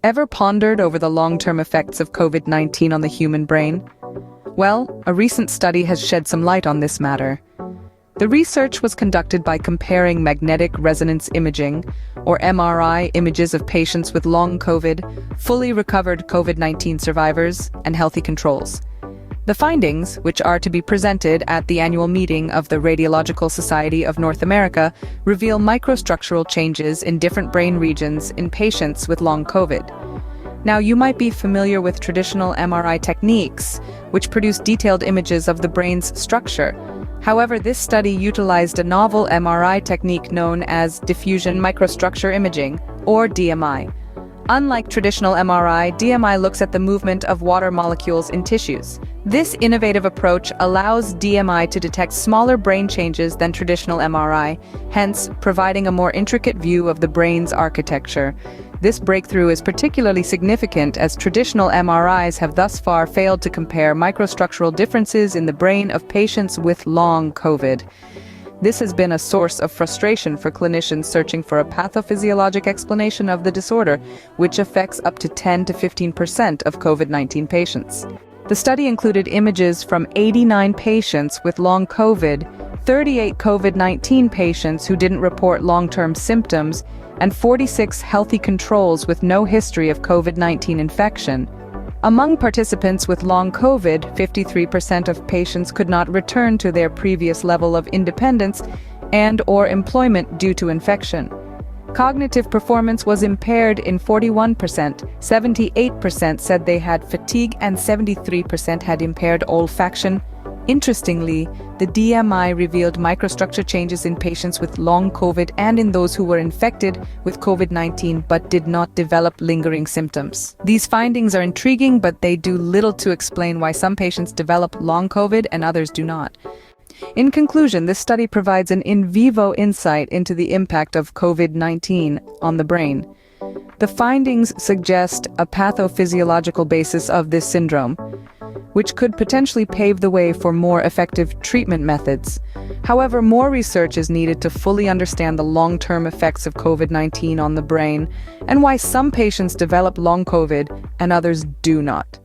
Ever pondered over the long-term effects of COVID-19 on the human brain? Well, a recent study has shed some light on this matter. The research was conducted by comparing magnetic resonance imaging, or MRI, images of patients with long COVID, fully recovered COVID-19 survivors, and healthy controls. The findings, which are to be presented at the annual meeting of the Radiological Society of North America, reveal microstructural changes in different brain regions in patients with long COVID. Now, you might be familiar with traditional MRI techniques, which produce detailed images of the brain's structure. However, this study utilized a novel MRI technique known as diffusion microstructure imaging, or DMI. Unlike traditional MRI, DMI looks at the movement of water molecules in tissues. This innovative approach allows DMI to detect smaller brain changes than traditional MRI, hence providing a more intricate view of the brain's architecture. This breakthrough is particularly significant as traditional MRIs have thus far failed to compare microstructural differences in the brain of patients with long COVID. This has been a source of frustration for clinicians searching for a pathophysiologic explanation of the disorder, which affects up to 10 to 15% of COVID-19 patients. The study included images from 89 patients with long COVID, 38 COVID-19 patients who didn't report long-term symptoms, and 46 healthy controls with no history of COVID-19 infection. Among participants with long COVID, 53% of patients could not return to their previous level of independence and/or employment due to infection. Cognitive performance was impaired in 41%, 78% said they had fatigue, and 73% had impaired olfaction. Interestingly, the DMI revealed microstructure changes in patients with long COVID and in those who were infected with COVID-19 but did not develop lingering symptoms. These findings are intriguing, but they do little to explain why some patients develop long COVID and others do not. In conclusion, this study provides an in vivo insight into the impact of COVID-19 on the brain. The findings suggest a pathophysiological basis of this syndrome, which could potentially pave the way for more effective treatment methods. However, more research is needed to fully understand the long-term effects of COVID-19 on the brain and why some patients develop long COVID and others do not.